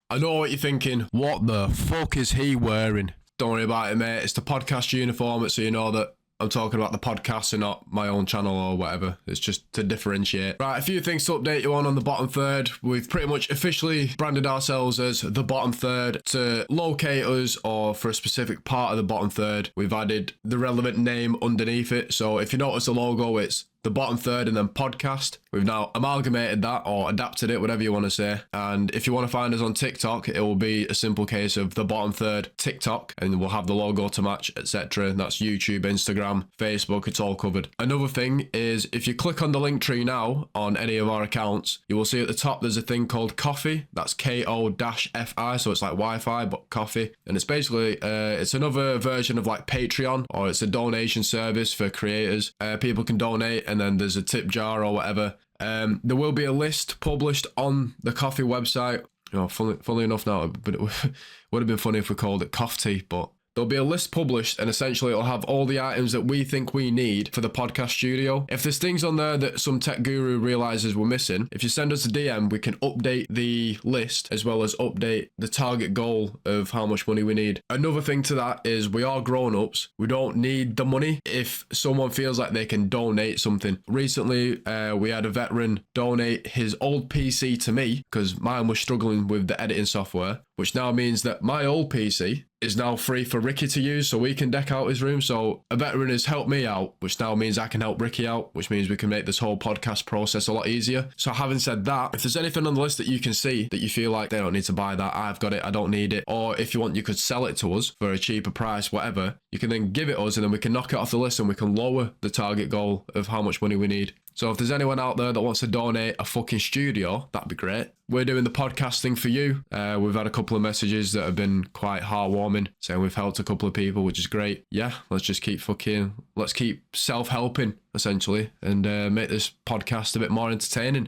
I know what you're thinking. What the fuck is he wearing? Don't worry about it, mate. It's the podcast uniform, so you know that I'm talking about the podcast and not my own channel or whatever. It's just to differentiate. Right, a few things to update you on the bottom third. We've pretty much officially branded ourselves as the bottom third. To locate us or for a specific part of the bottom third, we've added the relevant name underneath it. So if you notice the logo, it's the bottom third and then podcast. We've now amalgamated that or adapted it, whatever you want to say. And if you want to find us on TikTok, it will be a simple case of the bottom third TikTok, and we'll have the logo to match, etc. That's YouTube, Instagram, Facebook, it's all covered. Another thing is if you click on the Linktree now on any of our accounts, you will see at the top there's a thing called Coffee. That's KO-FI, so it's like Wi-Fi but coffee. And it's basically it's another version of like Patreon, or it's a donation service for creators. People can donate and then there's a tip jar or whatever. There will be a list published on the coffee website. You know, funnily enough now, but it would have been funny if we called it coffee, but there'll be a list published and essentially it'll have all the items that we think we need for the podcast studio. If there's things on there that some tech guru realizes we're missing, if you send us a DM, we can update the list as well as update the target goal of how much money we need. Another thing to that is we are grown-ups. We don't need the money if someone feels like they can donate something. Recently, we had a veteran donate his old PC to me because mine was struggling with the editing software, which now means that my old PC is now free for Ricky to use so we can deck out his room. So a veteran has helped me out, which now means I can help Ricky out, which means we can make this whole podcast process a lot easier. So having said that, if there's anything on the list that you can see that you feel like they don't need to buy that, I've got it, I don't need it, or if you want, you could sell it to us for a cheaper price, whatever, you can then give it us and then we can knock it off the list and we can lower the target goal of how much money we need. So if there's anyone out there that wants to donate a fucking studio, that'd be great. We're doing the podcasting for you. We've had a couple of messages that have been quite heartwarming, saying we've helped a couple of people, which is great. Yeah, let's keep self-helping, essentially, and make this podcast a bit more entertaining.